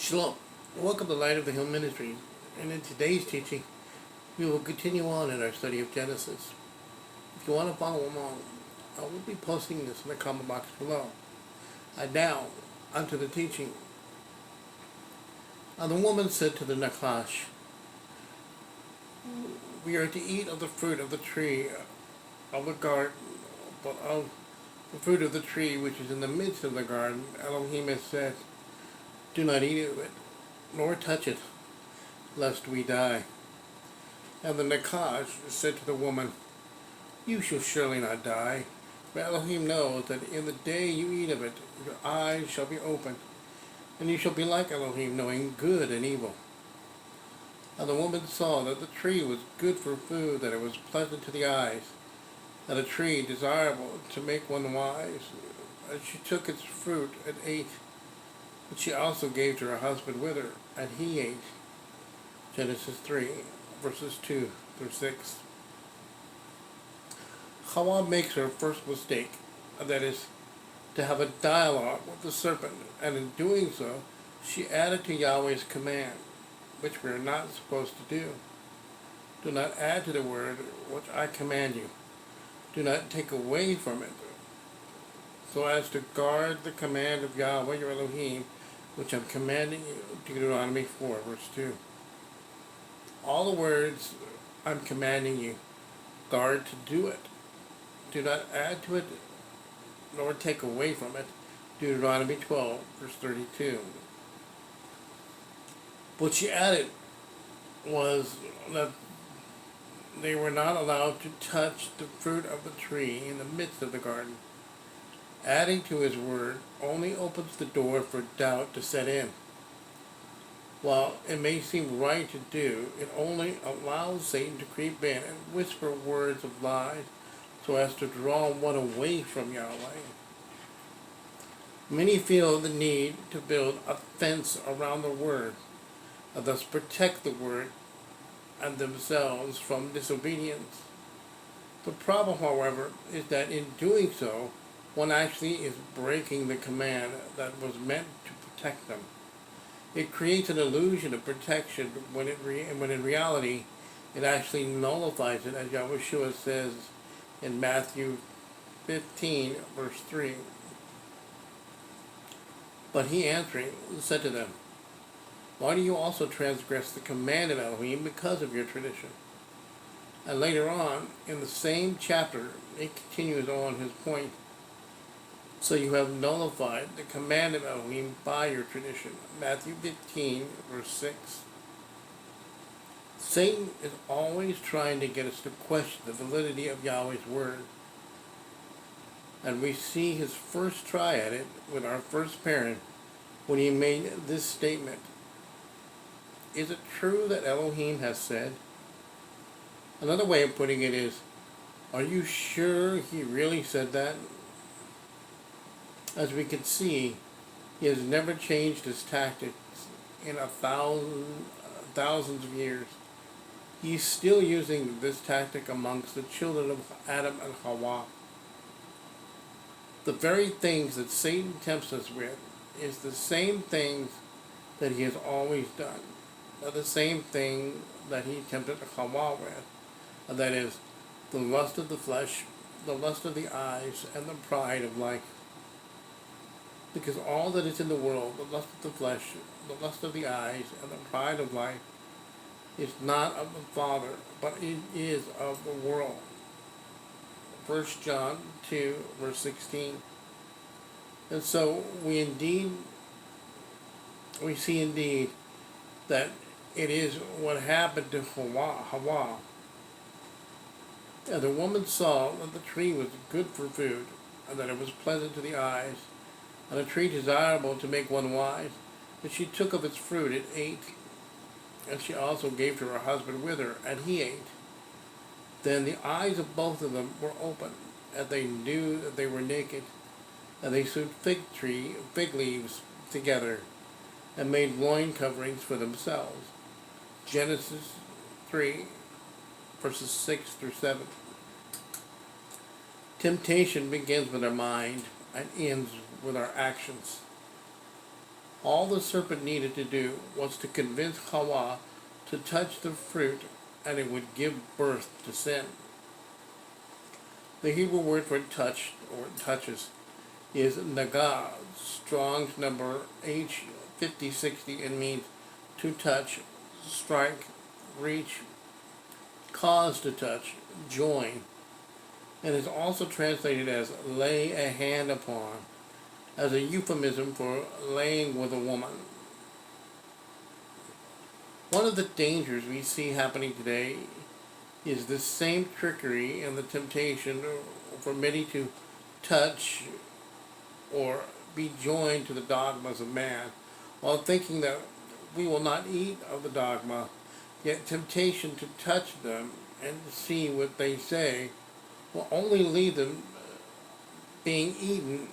Shalom. Welcome to Light of the Hill Ministries. And in today's teaching, we will continue on in our study of Genesis. If you want to follow along, I will be posting this in the comment box below. And now, onto the teaching. And the woman said to the Nakash, "We are to eat of the fruit of the tree of the garden, but of the fruit of the tree which is in the midst of the garden, Elohim has said, do not eat of it, nor touch it, lest we die." And the Nakash said to the woman, "You shall surely not die, for Elohim knows that in the day you eat of it, your eyes shall be opened, and you shall be like Elohim, knowing good and evil." And the woman saw that the tree was good for food, that it was pleasant to the eyes, and a tree desirable to make one wise. And she took its fruit and ate. But she also gave to her husband with her, and he ate. Genesis 3, verses 2 through 6. Hawa makes her first mistake, and that is to have a dialogue with the serpent, and in doing so, she added to Yahweh's command, which we are not supposed to do. Do not add to the word which I command you. Do not take away from it, so as to guard the command of Yahweh your Elohim, which I'm commanding you, Deuteronomy 4, verse 2. All the words I'm commanding you, guard to do it. Do not add to it, nor take away from it, Deuteronomy 12, verse 32. What she added was that they were not allowed to touch the fruit of the tree in the midst of the garden. Adding to his word only opens the door for doubt to set in. While it may seem right to do, it only allows Satan to creep in and whisper words of lies so as to draw one away from Yahweh. Many feel the need to build a fence around the word, and thus protect the word and themselves from disobedience. The problem, however, is that in doing so, one actually is breaking the command that was meant to protect them. It creates an illusion of protection when in reality it actually nullifies it, as Yahushua says in Matthew 15, verse 3. But he answering said to them, "Why do you also transgress the command of Elohim because of your tradition?" And later on, in the same chapter, it continues on his point. "So you have nullified the command of Elohim by your tradition." Matthew 15, verse 6. Satan is always trying to get us to question the validity of Yahweh's word. And we see his first try at it with our first parent when he made this statement. Is it true that Elohim has said? Another way of putting it is, are you sure he really said that? As we can see, he has never changed his tactics in thousands of years. He's still using this tactic amongst the children of Adam and Hawa. The very things that Satan tempts us with is the same things that he has always done. The same thing that he tempted Hawa with, and that is the lust of the flesh, the lust of the eyes, and the pride of life. Because all that is in the world, the lust of the flesh, the lust of the eyes, and the pride of life, is not of the Father, but it is of the world. 1 John 2, verse 16. And so we see indeed that it is what happened to Hawa. And the woman saw that the tree was good for food, and that it was pleasant to the eyes, and a tree desirable to make one wise. And she took of its fruit and ate. And she also gave to her husband with her, and he ate. Then the eyes of both of them were opened, and they knew that they were naked. And they sewed fig leaves together, and made loin coverings for themselves. Genesis 3, verses 6 through 7. Temptation begins with our mind and ends with our actions. All the serpent needed to do was to convince Hawa to touch the fruit, and it would give birth to sin. The Hebrew word for touch, or touches, is nagah, Strong's number H5060, and means to touch, strike, reach, cause to touch, join, and is also translated as lay a hand upon, as a euphemism for laying with a woman. One of the dangers we see happening today is the same trickery and the temptation for many to touch or be joined to the dogmas of man, while thinking that we will not eat of the dogma, yet temptation to touch them and see what they say will only leave them being eaten.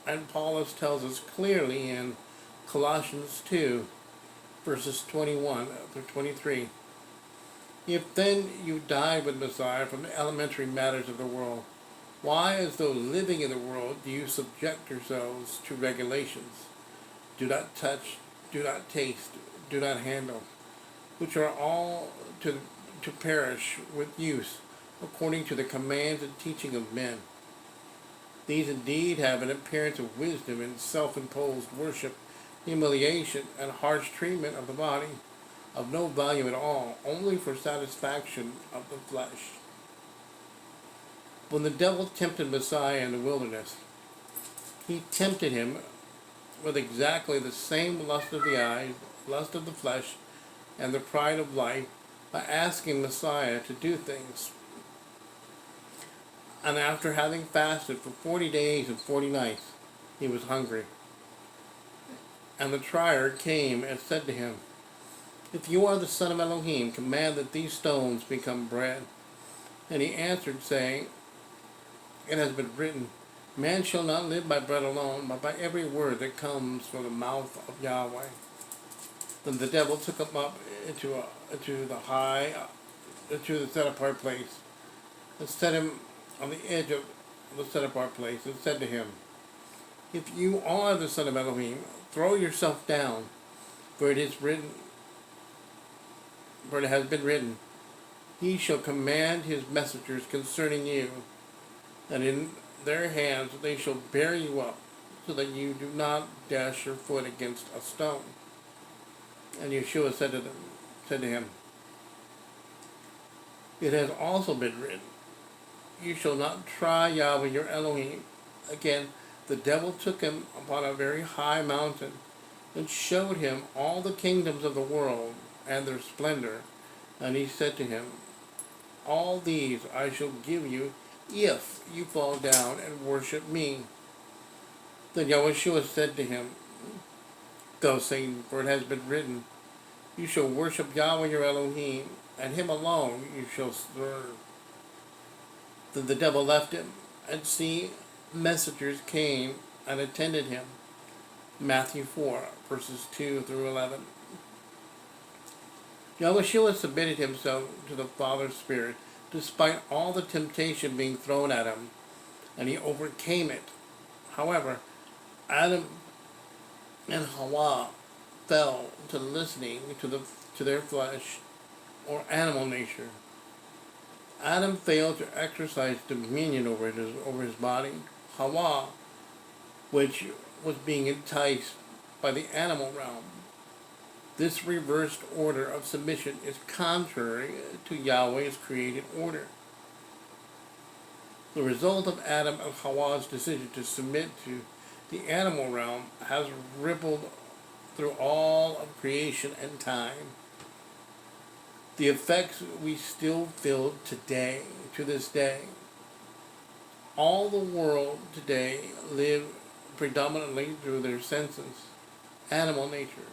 And Paulus tells us clearly in Colossians 2, verses 21 through 23. If then you died with Messiah from the elementary matters of the world, why, as though living in the world, do you subject yourselves to regulations? Do not touch, do not taste, do not handle, which are all to perish with use, according to the commands and teaching of men. These indeed have an appearance of wisdom in self-imposed worship, humiliation, and harsh treatment of the body, of no value at all, only for satisfaction of the flesh. When the devil tempted Messiah in the wilderness, he tempted him with exactly the same lust of the eyes, lust of the flesh, and the pride of life by asking Messiah to do things. And after having fasted for 40 days and 40 nights, he was hungry. And the trier came and said to him, If you are the Son of Elohim, command that these stones become bread. And he answered, saying, It has been written, Man shall not live by bread alone, but by every word that comes from the mouth of Yahweh. Then the devil took him up into the set-apart place, and set him on the edge of the set-apart place, and said to him, If you are the Son of Elohim, throw yourself down, for it has been written, He shall command his messengers concerning you, and in their hands they shall bear you up, so that you do not dash your foot against a stone. And Yeshua said to him, It has also been written, You shall not try Yahweh your Elohim. Again, the devil took him upon a very high mountain, and showed him all the kingdoms of the world and their splendor. And he said to him, All these I shall give you, if you fall down and worship me. Then Yeshua said to him, Go, Satan, for it has been written, You shall worship Yahweh your Elohim, and him alone you shall serve. Then the devil left him, and see, messengers came and attended him. Matthew 4, verses 2 through 11. Yeshua submitted himself to the Father's Spirit, despite all the temptation being thrown at him, and he overcame it. However, Adam and Hawa fell to listening to their flesh or animal nature. Adam failed to exercise dominion over his body. Hawa, which was being enticed by the animal realm. This reversed order of submission is contrary to Yahweh's created order. The result of Adam and Hawa's decision to submit to the animal realm has rippled through all of creation and time. The effects we still feel today, to this day. All the world today live predominantly through their senses, animal nature.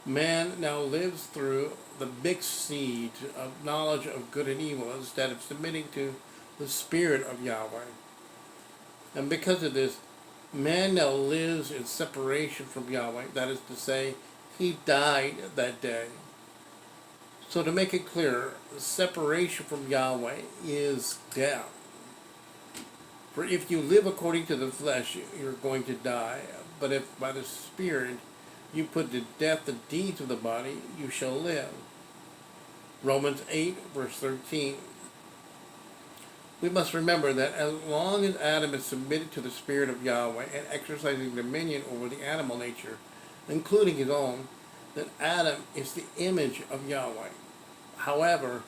Man now lives through the mixed seed of knowledge of good and evil instead of submitting to the Spirit of Yahweh. And because of this, man now lives in separation from Yahweh. That is to say, he died that day. So to make it clear, the separation from Yahweh is death. For if you live according to the flesh, you're going to die. But if by the Spirit you put to death the deeds of the body, you shall live. Romans 8, verse 13. We must remember that as long as Adam is submitted to the Spirit of Yahweh and exercising dominion over the animal nature, including his own, that Adam is the image of Yahweh. However,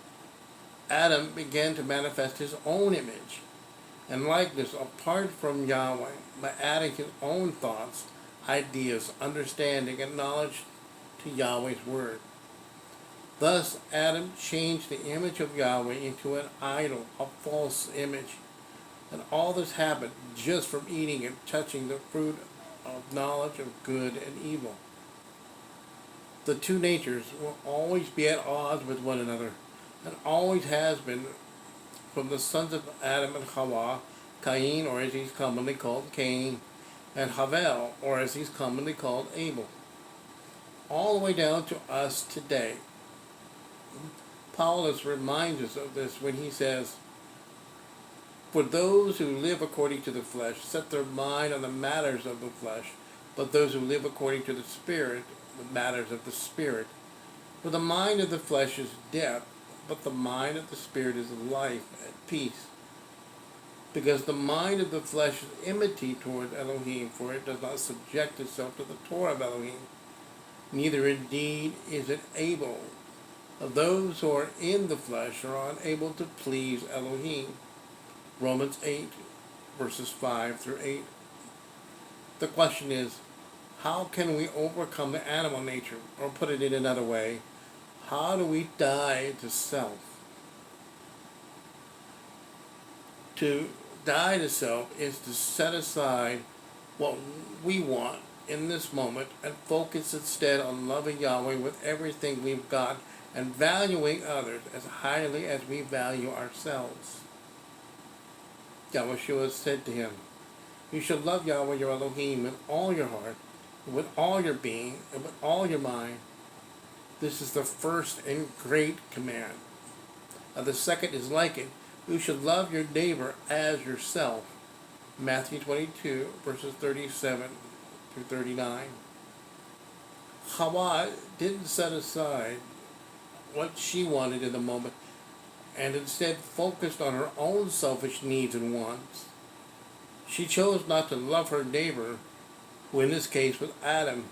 Adam began to manifest his own image and likeness apart from Yahweh by adding his own thoughts, ideas, understanding, and knowledge to Yahweh's word. Thus, Adam changed the image of Yahweh into an idol, a false image. And all this happened just from eating and touching the fruit of knowledge of good and evil. The two natures will always be at odds with one another, and always has been from the sons of Adam and Hawa, Cain, or as he's commonly called Cain, and Havel, or as he's commonly called Abel, all the way down to us today. Paulus reminds us of this when he says, "For those who live according to the flesh set their mind on the matters of the flesh, but those who live according to the Spirit, the matters of the Spirit. For the mind of the flesh is death, but the mind of the Spirit is life and peace. Because the mind of the flesh is enmity toward Elohim, for it does not subject itself to the Torah of Elohim, neither indeed is it able. Those who are in the flesh are unable to please Elohim." Romans 8, verses 5 through 8. The question is, how can we overcome the animal nature? Or put it in another way, how do we die to self? To die to self is to set aside what we want in this moment and focus instead on loving Yahweh with everything we've got and valuing others as highly as we value ourselves. Yahushua said to him, "You shall love Yahweh your Elohim with all your heart, and with all your being, and with all your mind. This is the first and great command. And the second is like it. You shall love your neighbor as yourself." Matthew 22, verses 37 through 39. Hawa didn't set aside what she wanted in the moment, and instead focused on her own selfish needs and wants. She chose not to love her neighbor, who in this case was Adam,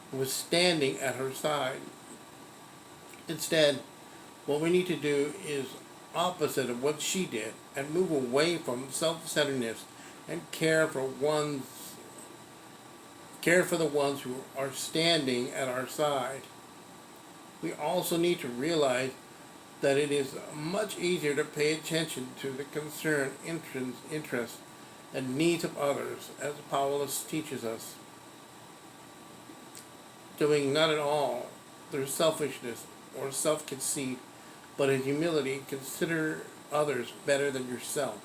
who was standing at her side. Instead, what we need to do is opposite of what she did and move away from self-centeredness and care for the ones who are standing at our side. We also need to realize that it is much easier to pay attention to the concern, interests, and needs of others, as Paulus teaches us, doing not at all through selfishness or self-conceit, but in humility consider others better than yourself.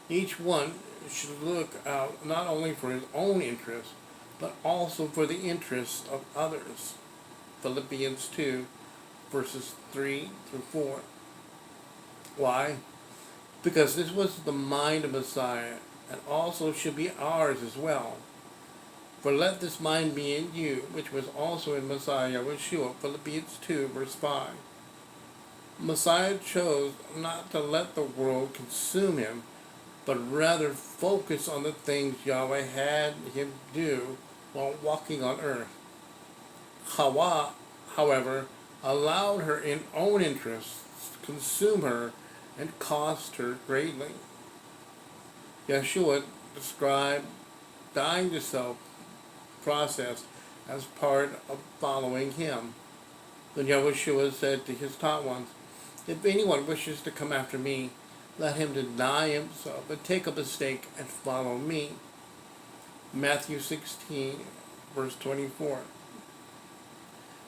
Each one should look out not only for his own interests, but also for the interests of others. Philippians 2, verses 3 through 4. Why? Because this was the mind of Messiah, and also should be ours as well. "For let this mind be in you, which was also in Messiah Yeshua." Philippians 2, verse 5. Messiah chose not to let the world consume him, but rather focus on the things Yahweh had him do while walking on earth. Hawa, however, allowed her own interests to consume her and cost her greatly. Yeshua described dying to self process as part of following him. Then Yeshua said to his taught ones, "If anyone wishes to come after me, let him deny himself and take up his stake and follow me." Matthew 16, verse 24.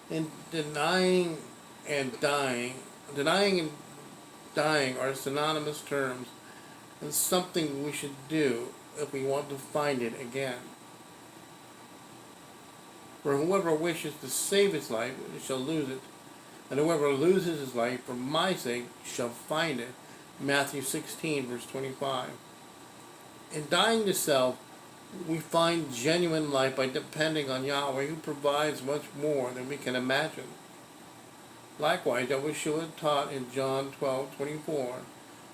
And denying and dying are synonymous terms, and something we should do if we want to find it again. For whoever wishes to save his life shall lose it, and whoever loses his life for my sake shall find it. Matthew 16, verse 25. In dying to self, we find genuine life by depending on Yahweh, who provides much more than we can imagine. Likewise, Yahushua taught in John 12:24,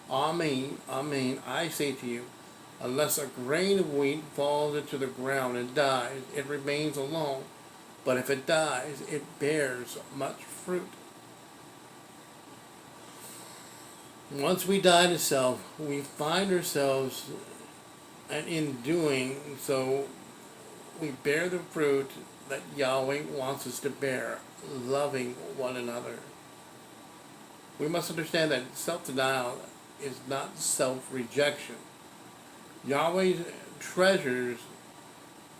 Amen, Amen, I say to you, unless a grain of wheat falls into the ground and dies, it remains alone. But if it dies, it bears much fruit. Once we die to self, we find ourselves, and in doing so, we bear the fruit that Yahweh wants us to bear, loving one another. We must understand that self-denial is not self-rejection. Yahweh treasures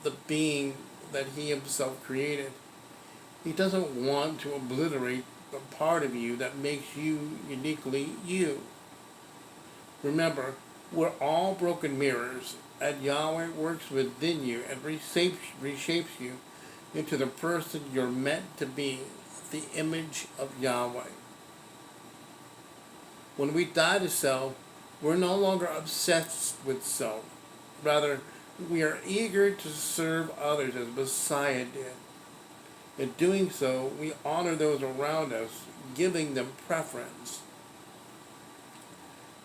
the being that He Himself created. He doesn't want to obliterate the part of you that makes you uniquely you. Remember, we're all broken mirrors, and Yahweh works within you and reshapes you into the person you're meant to be, the image of Yahweh. When we die to self, we're no longer obsessed with self. Rather, we are eager to serve others as Messiah did. In doing so, we honor those around us, giving them preference.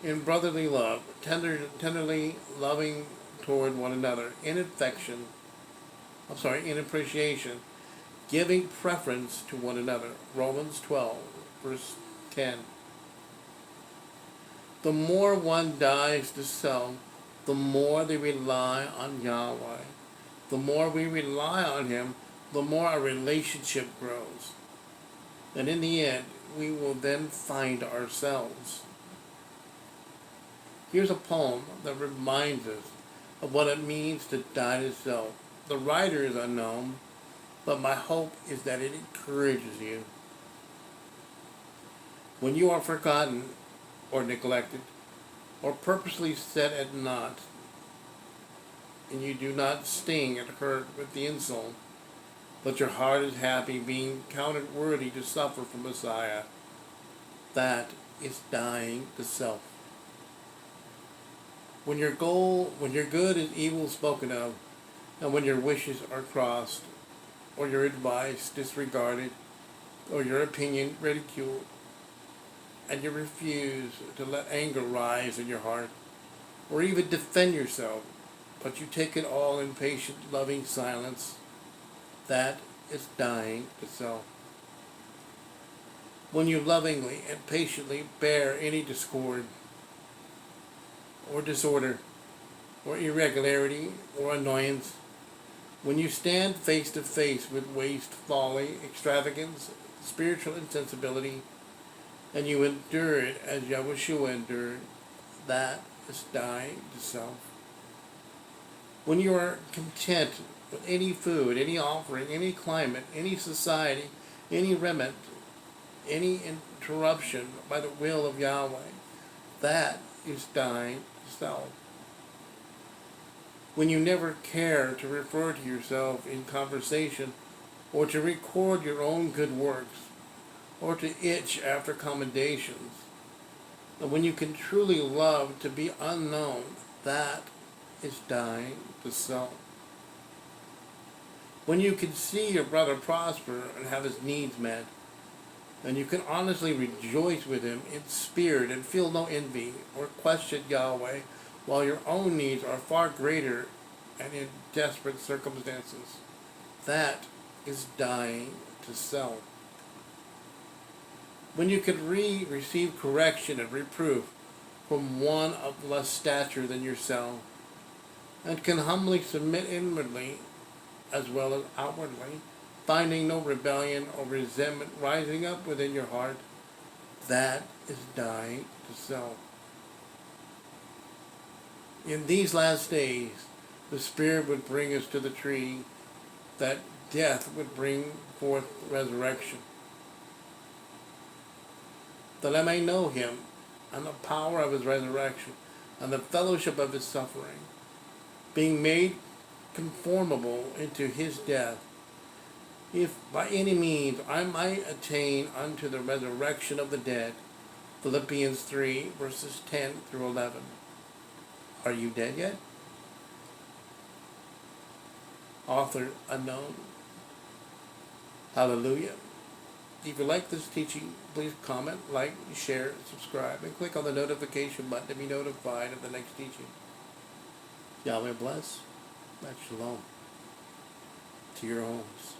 In brotherly love, tenderly loving toward one another, in appreciation, giving preference to one another. Romans 12, verse 10. The more one dies to self, the more they rely on Yahweh. The more we rely on Him, the more our relationship grows. And in the end, we will then find ourselves. Here's a poem that reminds us of what it means to die to self. The writer is unknown, but my hope is that it encourages you. When you are forgotten or neglected or purposely set at naught, and you do not sting and hurt with the insult, but your heart is happy being counted worthy to suffer for Messiah, that is dying to self. When your good and evil spoken of, and when your wishes are crossed, or your advice disregarded, or your opinion ridiculed, and you refuse to let anger rise in your heart, or even defend yourself, but you take it all in patient, loving silence, that is dying to self. When you lovingly and patiently bear any discord, or disorder, or irregularity, or annoyance, when you stand face to face with waste, folly, extravagance, spiritual insensibility, and you endure it as Yahushua endured, that is dying to self. When you are content with any food, any offering, any climate, any society, any remnant, any interruption by the will of Yahweh, that is dying to self. When you never care to refer to yourself in conversation, or to record your own good works, or to itch after commendations, and when you can truly love to be unknown, that is dying to self. When you can see your brother prosper and have his needs met, and you can honestly rejoice with him in spirit and feel no envy or question Yahweh, while your own needs are far greater and in desperate circumstances, that is dying to self. When you can receive correction and reproof from one of less stature than yourself, and can humbly submit inwardly as well as outwardly, finding no rebellion or resentment rising up within your heart, that is dying to self. In these last days, the Spirit would bring us to the tree that death would bring forth resurrection, that I may know Him and the power of His resurrection and the fellowship of His suffering, being made conformable into His death, if by any means I might attain unto the resurrection of the dead. Philippians 3, verses 10 through 11. Are you dead yet? author unknown. Hallelujah. If you like this teaching, please comment, like, share, subscribe, and click on the notification button to be notified of the next teaching. Yahweh bless. And shalom to your homes.